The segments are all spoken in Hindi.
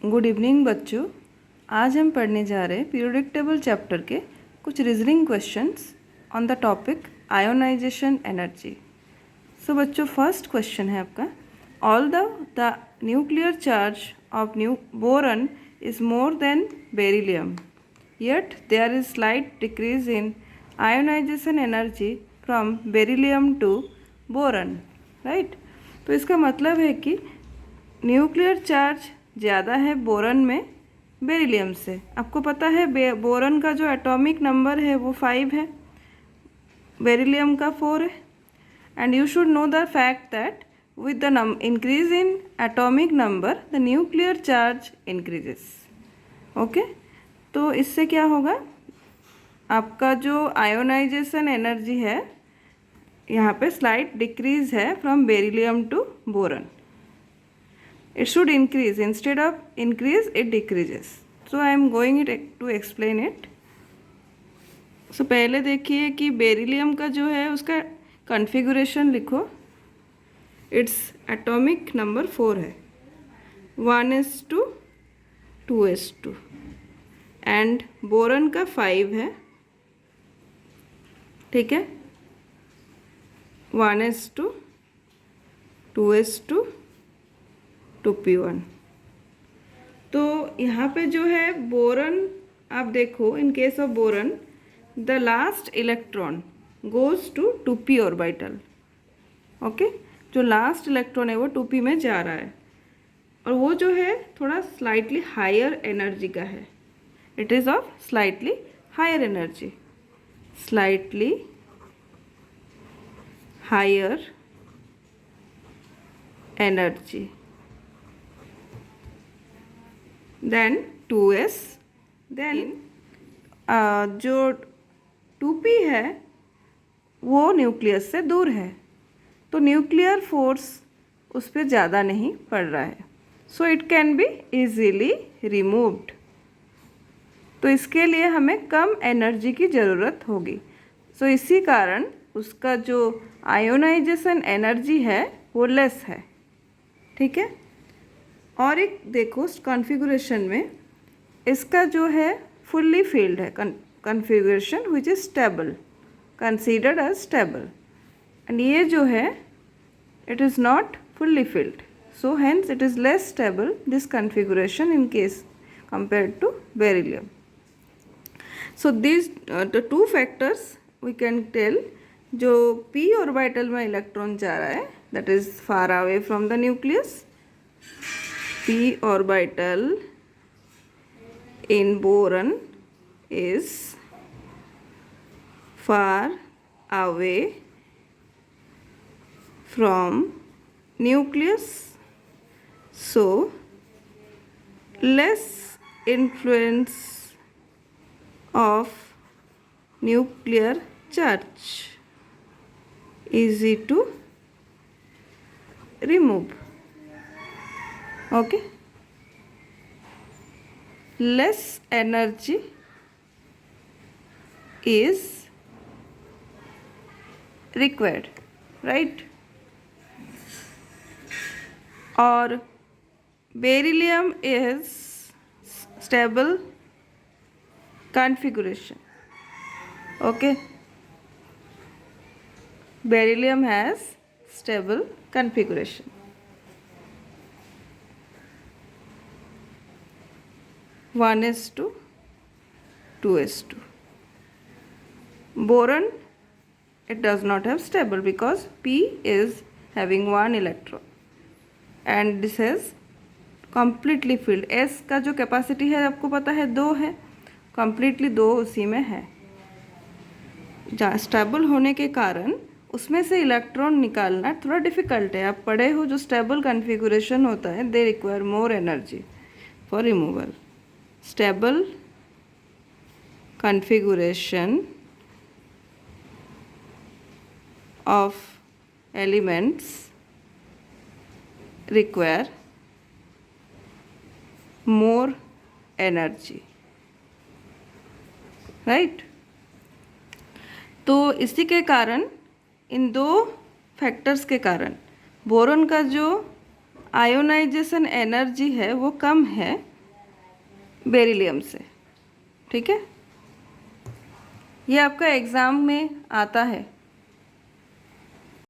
गुड इवनिंग बच्चों। आज हम पढ़ने जा रहे हैं पीरियोडिक टेबल चैप्टर के कुछ reasoning questions on the topic ionization energy. So बच्चों, फर्स्ट क्वेश्चन है आपका, all the nuclear charge of boron is more than beryllium yet there is slight decrease in ionization energy from beryllium to boron, right. तो इसका मतलब है कि न्यूक्लियर चार्ज ज़्यादा है बोरन में बेरिलियम से। आपको पता है बोरन का जो एटॉमिक नंबर है वो 5 है, बेरिलियम का 4 है। And you should know the fact that with the increase in atomic number the nuclear charge increases. Okay, तो इससे क्या होगा, आपका जो आयोनाइजेशन एनर्जी है यहाँ पे स्लाइट डिक्रीज है from beryllium to boron. It should increase, instead of increase it decreases. So I am going to explain it. So पहले देखिए कि बेरिलियम का जो है उसका कॉन्फ़िगरेशन लिखो। इट्स एटॉमिक नंबर 4 है, 1s2 2s2 एंड बोरन का 5 है, ठीक है, 1s2 2s2 2p1। तो यहाँ पे जो है बोरन, आप देखो in case of boron the last electron goes to 2p orbital. Okay, जो लास्ट इलेक्ट्रॉन है वो 2p में जा रहा है और वो जो है थोड़ा स्लाइटली हायर एनर्जी का है। It is of slightly higher energy, slightly higher energy than 2s। Then जो 2p है वो न्यूक्लियस से दूर है, तो न्यूक्लियर फोर्स उस पर ज़्यादा नहीं पड़ रहा है, so it can be easily removed. तो इसके लिए हमें कम एनर्जी की ज़रूरत होगी। सो इसी कारण उसका जो आयोनाइजेशन एनर्जी है वो लेस है, ठीक है। और एक देखो कॉन्फ़िगरेशन में इसका जो है फुल्ली फील्ड है configuration which is stable, considered as stable, and ये जो है it is not fully filled, so hence it is less stable this configuration in case compared to beryllium. So these the two factors we can tell, जो p ऑर्बिटल में इलेक्ट्रॉन जा रहा है that is far away from the nucleus, p orbital in boron is far away from nucleus, so less influence of nuclear charge, easy to remove. Okay, less energy is required, right? और beryllium is stable configuration. Okay, beryllium has stable configuration. 1s2 2s2. Boron, it does not have stable because p is having 1 electron and this is completely filled. s का जो कैपेसिटी है आपको पता है 2 है, completely 2 उसी में है। जहाँ स्टेबल होने के कारण उसमें से इलेक्ट्रॉन निकालना थोड़ा डिफ़िकल्ट है। आप पढ़े हो जो स्टेबल कॉन्फ़िगरेशन होता है they require more energy for removal. Stable configuration of elements require more energy, right. तो इसी के कारण, इन दो फैक्टर्स के कारण बोरॉन का जो आयोनाइजेशन एनर्जी है वो कम है बेरिलियम से। ठीक है, ये आपका एग्ज़ाम में आता है।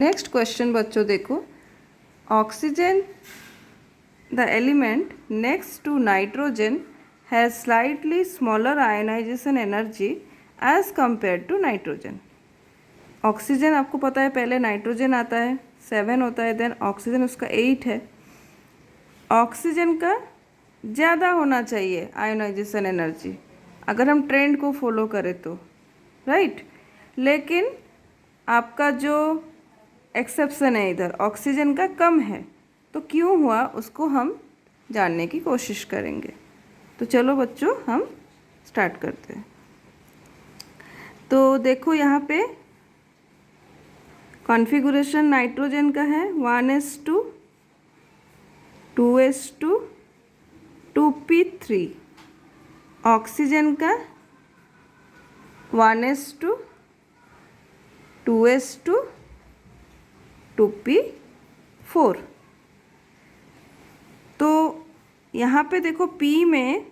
नेक्स्ट क्वेश्चन बच्चों देखो, oxygen the element next to nitrogen has slightly smaller ionisation energy as compare to nitrogen. Oxygen आपको पता है पहले नाइट्रोजन आता है 7 होता है, देन ऑक्सीजन उसका 8 है। ऑक्सीजन का ज़्यादा होना चाहिए आयोनाइजेशन एनर्जी अगर हम ट्रेंड को फॉलो करें तो, राइट। लेकिन आपका जो एक्सेप्शन है इधर ऑक्सीजन का कम है, तो क्यों हुआ उसको हम जानने की कोशिश करेंगे। तो चलो बच्चों हम स्टार्ट करते हैं। तो देखो यहाँ पे कॉन्फ़िगरेशन नाइट्रोजन का है 1s2 2s2 2p3। ऑक्सीजन का 1s2 2s2 2p4। तो यहाँ पे देखो P में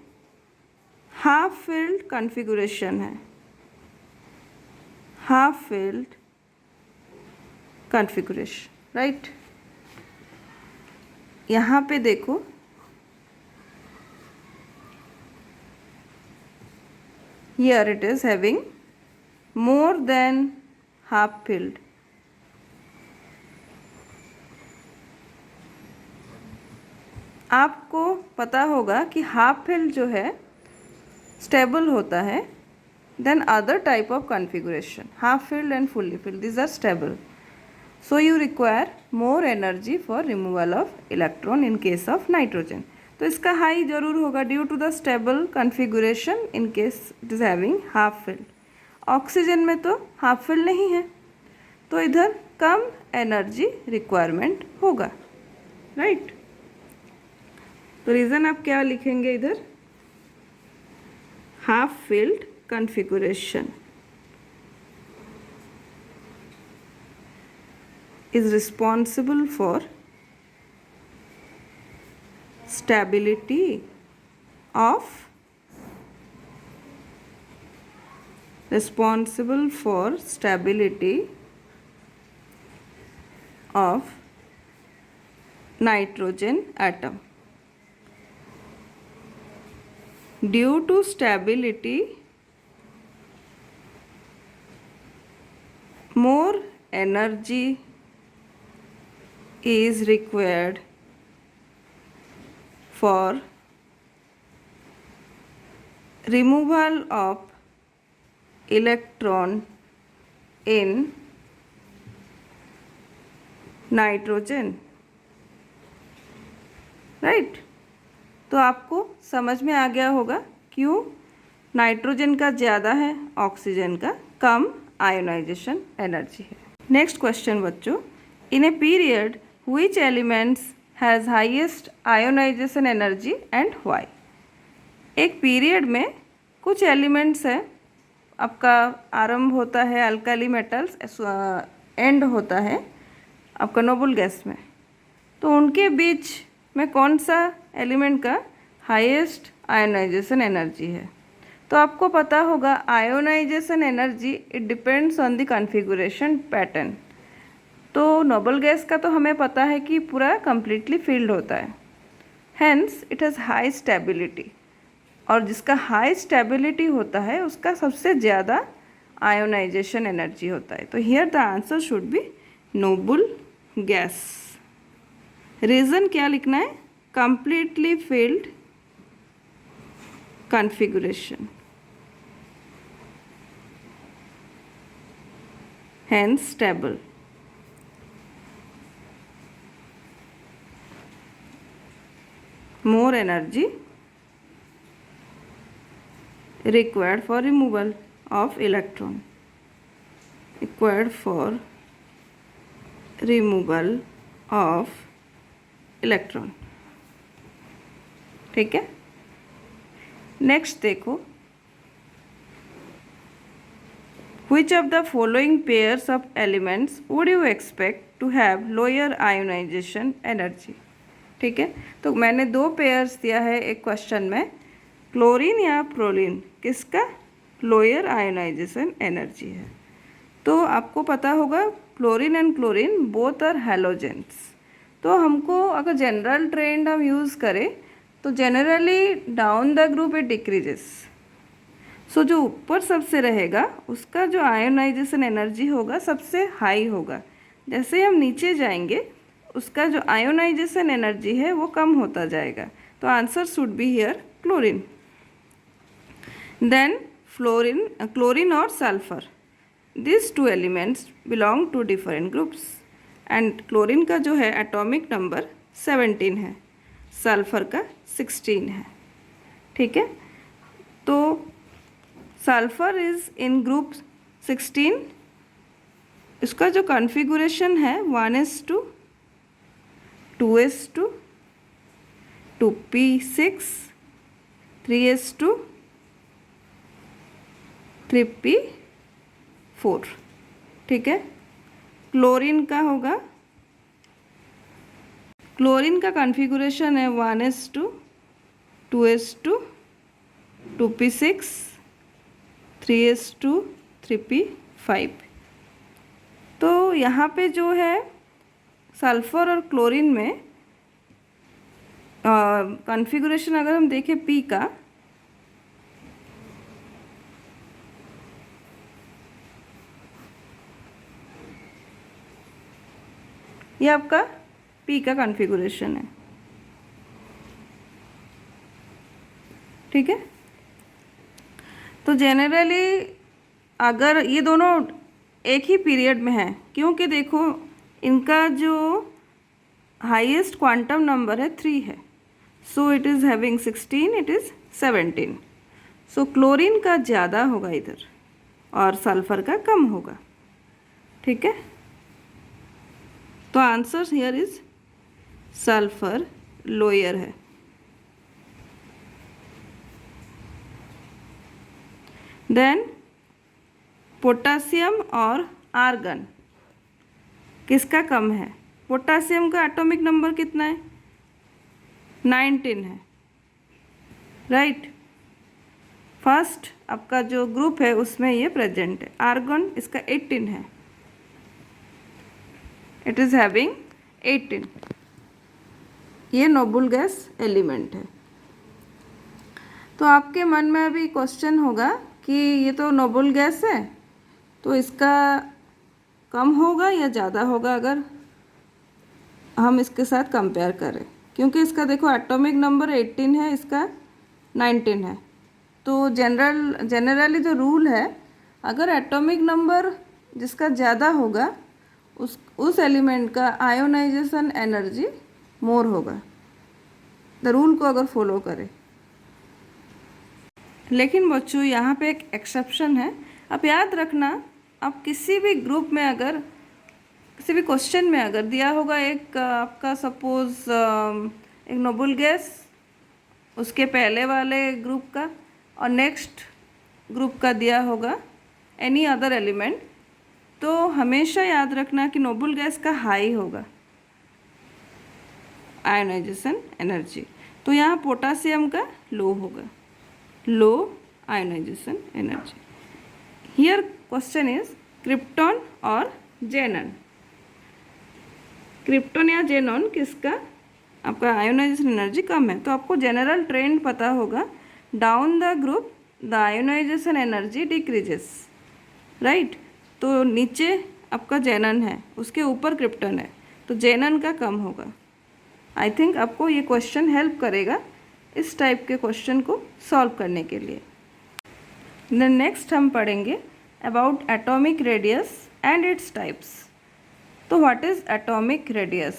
हाफ फिल्ड कॉन्फ़िगरेशन है, हाफ फिल्ड कॉन्फ़िगरेशन, राइट। यहाँ पे देखो here it is having more than half filled। आपको पता होगा कि हाफ फिल्ड जो है स्टेबल होता है than other type of configuration. Half filled and fully filled these are stable, so you require more energy for removal of electron in case of nitrogen। तो इसका हाई जरूर होगा due to the stable configuration in case it is having half filled. Oxygen में तो हाफ फिल्ड नहीं है, तो इधर कम एनर्जी रिक्वायरमेंट होगा, राइट। तो रीज़न आप क्या लिखेंगे इधर, half filled configuration is responsible for stability of nitrogen atom। due to stability more energy is required for removal of electron in nitrogen, right. तो आपको समझ में आ गया होगा क्यों नाइट्रोजन का ज़्यादा है, ऑक्सीजन का कम आयोनाइजेशन एनर्जी है। नेक्स्ट क्वेश्चन बच्चों, in a period which elements has highest ionization energy and why। एक पीरियड में कुछ एलिमेंट्स हैं, आपका आरंभ होता है अल्काली मेटल्स, एंड होता है आपका नोबल गैस में, तो उनके बीच में कौन सा एलिमेंट का हाईएस्ट आयोनाइजेशन एनर्जी है। तो आपको पता होगा ionisation energy it depends on the configuration pattern. तो नोबल गैस का तो हमें पता है कि पूरा कम्प्लीटली फिल्ड होता है, hence it has high stability, और जिसका हाई स्टेबिलिटी होता है उसका सबसे ज़्यादा आयोनाइजेशन एनर्जी होता है। तो here the answer should be noble gas. Reason क्या लिखना है, completely filled configuration, hence stable. more energy required for removal of electron, required for removal of electron। ठीक है, नेक्स्ट देखो, which of the following pairs of elements would you expect to have lower ionization energy। ठीक है, तो मैंने दो पेयर्स दिया है एक क्वेश्चन में, क्लोरीन या प्रोलीन किसका लोअर आयोनाइजेशन एनर्जी है। तो आपको पता होगा fluorine and chlorine both are halogens. तो हमको अगर जनरल ट्रेंड हम यूज़ करें तो generally down the group it decreases. So जो ऊपर सबसे रहेगा उसका जो आयोनाइजेशन एनर्जी होगा सबसे हाई होगा। जैसे ही हम नीचे जाएंगे उसका जो आयोनाइजेशन एनर्जी है वो कम होता जाएगा। तो answer should be here chlorine. Then chlorine और sulphur, this two elements belong to different groups and chlorine का जो है एटॉमिक नंबर 17 है, सल्फर का 16 है। ठीक है, तो सल्फर इज़ इन ग्रुप 16। इसका जो कॉन्फ़िगरेशन है 1s2 2s2 2p6 3s2 3p4। ठीक है, क्लोरीन का होगा, क्लोरीन का कॉन्फ़िगरेशन है 1s2 2s2 2p6 3s2 3p5। तो यहाँ पे जो है सल्फ़र और क्लोरीन में कॉन्फ़िगरेशन अगर हम देखें पी का, ये आपका पी का कॉन्फ़िगरेशन है। ठीक है, तो जनरली अगर ये दोनों एक ही पीरियड में है, क्योंकि देखो इनका जो हाईएस्ट क्वांटम नंबर है 3 है, so it is having 16, it is 17। So chlorine का ज़्यादा होगा इधर और सल्फर का कम होगा। ठीक है, तो answer here is sulphur lower है। देन पोटासियम और आर्गन किसका कम है। पोटासियम का एटॉमिक नंबर कितना है 19 है, राइट। फर्स्ट आपका जो ग्रुप है उसमें ये प्रेजेंट है। आर्गन इसका 18 है, इट इज़ हैविंग 18। ये नोबल गैस एलिमेंट है। तो आपके मन में अभी क्वेश्चन होगा कि ये तो नोबल गैस है, तो इसका कम होगा या ज़्यादा होगा अगर हम इसके साथ कंपेयर करें, क्योंकि इसका देखो एटॉमिक नंबर 18 है, इसका 19 है। तो जनरली जो रूल है, अगर एटॉमिक नंबर जिसका ज़्यादा होगा उस एलिमेंट का आयोनाइजेशन एनर्जी मोर होगा, द रूल को अगर फॉलो करें। लेकिन बच्चों यहाँ पे एक एक्सेप्शन है। आप याद रखना, आप किसी भी ग्रुप में अगर किसी भी क्वेश्चन में अगर दिया होगा एक आपका सपोज एक नोबल गैस, उसके पहले वाले ग्रुप का और नेक्स्ट ग्रुप का दिया होगा एनी अदर एलिमेंट, तो हमेशा याद रखना कि नोबल गैस का हाई होगा आयोनाइजेशन एनर्जी। तो यहाँ पोटासियम का लो होगा, low ionization energy. Here question is krypton और जेनन। क्रिप्टॉन या जेनॉन किसका आपका आयोनाइजेशन एनर्जी कम है। तो आपको जनरल ट्रेंड पता होगा, down the group the ionisation energy decreases, right. तो नीचे आपका जेनन है, उसके ऊपर क्रिप्टॉन है, तो जेनन का कम होगा। आई थिंक आपको ये क्वेश्चन हेल्प करेगा इस टाइप के क्वेश्चन को सॉल्व करने के लिए। देन नेक्स्ट हम पढ़ेंगे about atomic radius and its types. तो what is atomic radius?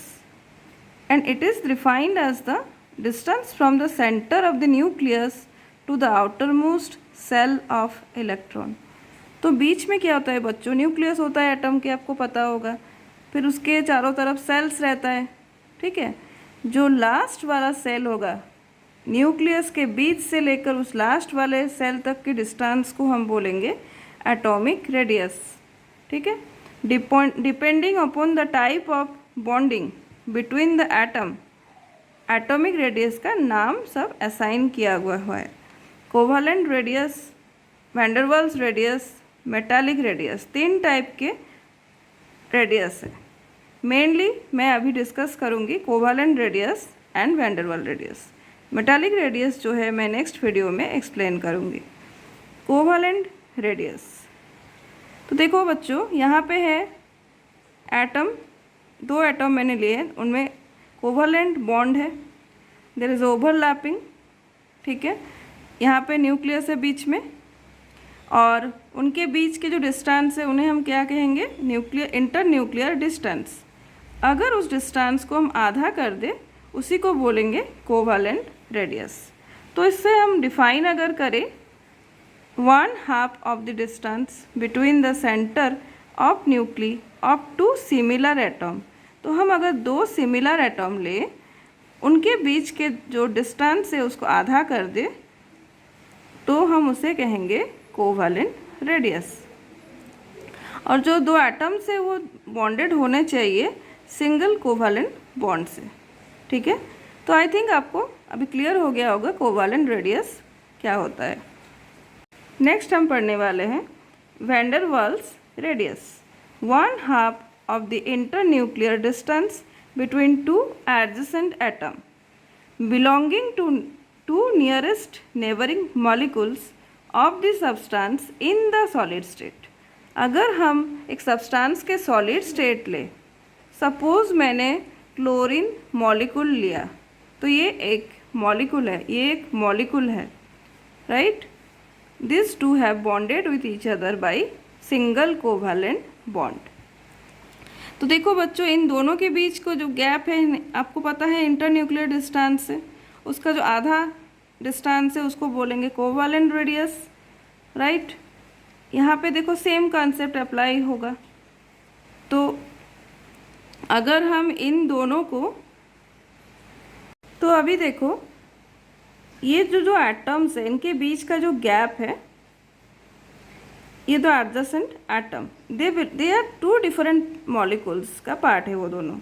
And it is defined as the distance from the centre of the nucleus to the outermost shell of electron. तो बीच में क्या होता है बच्चों, न्यूक्लियस होता है एटम के, आपको पता होगा, फिर उसके चारों तरफ सेल्स रहता है। ठीक है, जो लास्ट वाला सेल होगा न्यूक्लियस के बीच से लेकर उस लास्ट वाले सेल तक की डिस्टेंस को हम बोलेंगे एटॉमिक रेडियस। ठीक है, depending upon the type of bonding between the atom, atomic radius का नाम सब असाइन किया हुआ है। Covalent radius, van der Waals radius, metallic radius, 3 type के रेडियस है। मेनली मैं अभी डिस्कस करूँगी covalent radius and van der Waals radius. Metallic radius जो है मैं नेक्स्ट वीडियो में एक्सप्लेन करूँगी। कोवालेंट रेडियस, तो देखो बच्चों यहाँ पे है एटम, 2 एटम मैंने लिए हैं, उनमें कोवालेंट बॉन्ड है, देयर इज़ ओवरलैपिंग, ठीक है। यहाँ पे न्यूक्लियस है बीच में, और उनके बीच के जो डिस्टेंस है उन्हें हम क्या कहेंगे, इंटर न्यूक्लियर डिस्टेंस। अगर उस डिस्टेंस को हम आधा कर दें उसी को बोलेंगे कोवालेंट रेडियस। तो इससे हम डिफाइन अगर करें, 1/2 of the distance between the centre of nuclei of 2 similar atom. तो हम अगर 2 सिमिलर एटम लें, उनके बीच के जो डिस्टेंस है उसको आधा कर दें तो हम उसे कहेंगे कोवालेंट रेडियस। और जो 2 एटम्स है वो बॉन्डेड होने चाहिए सिंगल कोवालेंट बॉन्ड से, ठीक है। तो आई थिंक आपको अभी क्लियर हो गया होगा कोवालेंट रेडियस क्या होता है। नेक्स्ट हम पढ़ने वाले हैं van der Waals radius, 1/2 of the internuclear distance between 2 adjacent atom belonging to 2 nearest neighboring molecules of the substance in the solid state। अगर हम एक सब्सटेंस के सॉलिड स्टेट लें, सपोज मैंने क्लोरीन मॉलिक्यूल लिया, तो ये एक मॉलिक्यूल है, ये एक मॉलिक्यूल है, right. This two have bonded with each other by single covalent bond. तो देखो बच्चों, इन दोनों के बीच को जो गैप है आपको पता है इंटरन्यूक्लियर डिस्टेंस है, उसका जो आधा डिस्टेंस है उसको बोलेंगे कोवालेंट रेडियस, राइट। यहाँ पे देखो सेम कॉन्सेप्ट अप्लाई होगा। तो अगर हम इन दोनों को, तो अभी देखो ये जो एटम्स है इनके बीच का जो गैप है, ये दो adjacent atom, they are 2 different molecules का पार्ट है वो दोनों।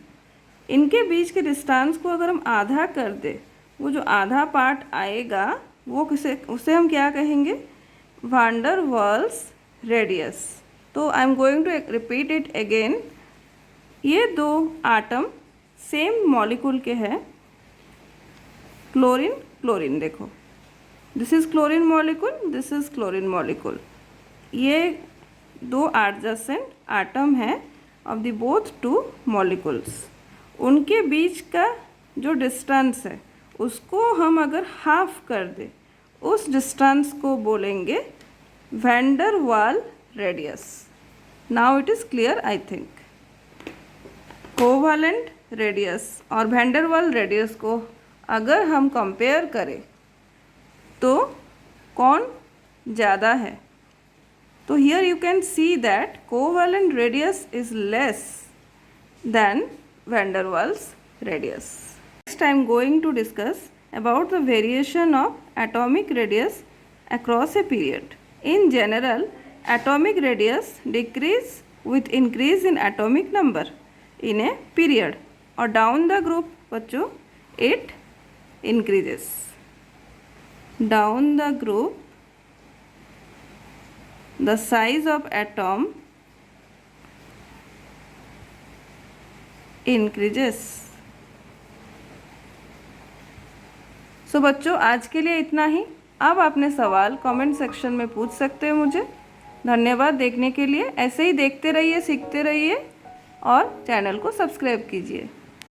इनके बीच के डिस्टेंस को अगर हम आधा कर दे, वो जो आधा पार्ट आएगा वो उसे हम क्या कहेंगे, वैन डेर वाल्स रेडियस। तो I am going to repeat it again. ये 2 एटम सेम मॉलिक्यूल के हैं, क्लोरीन क्लोरीन, देखो this is chlorine molecule, this is chlorine molecule. ये 2 एडजेसेंट एटम है ऑफ द बोथ 2 मॉलिक्यूल्स। उनके बीच का जो डिस्टेंस है उसको हम अगर हाफ कर दें, उस डिस्टेंस को बोलेंगे van der Waal radius. Now it is clear I think. Covalent radius और वैन डेर वाल रेडियस को अगर हम कंपेयर करें तो कौन ज़्यादा है, तो here you can see that covalent radius is less than van der Waals radius. Next I am going to discuss about the variation of atomic radius across a period. In general, atomic radius decrease with increase in atomic number in a period, or down the group बच्चों it increases. Down the group the size of atom increases. सो बच्चों आज के लिए इतना ही। अब अपने सवाल कमेंट सेक्शन में पूछ सकते हो मुझे। धन्यवाद देखने के लिए। ऐसे ही देखते रहिए, सीखते रहिए और चैनल को सब्सक्राइब कीजिए।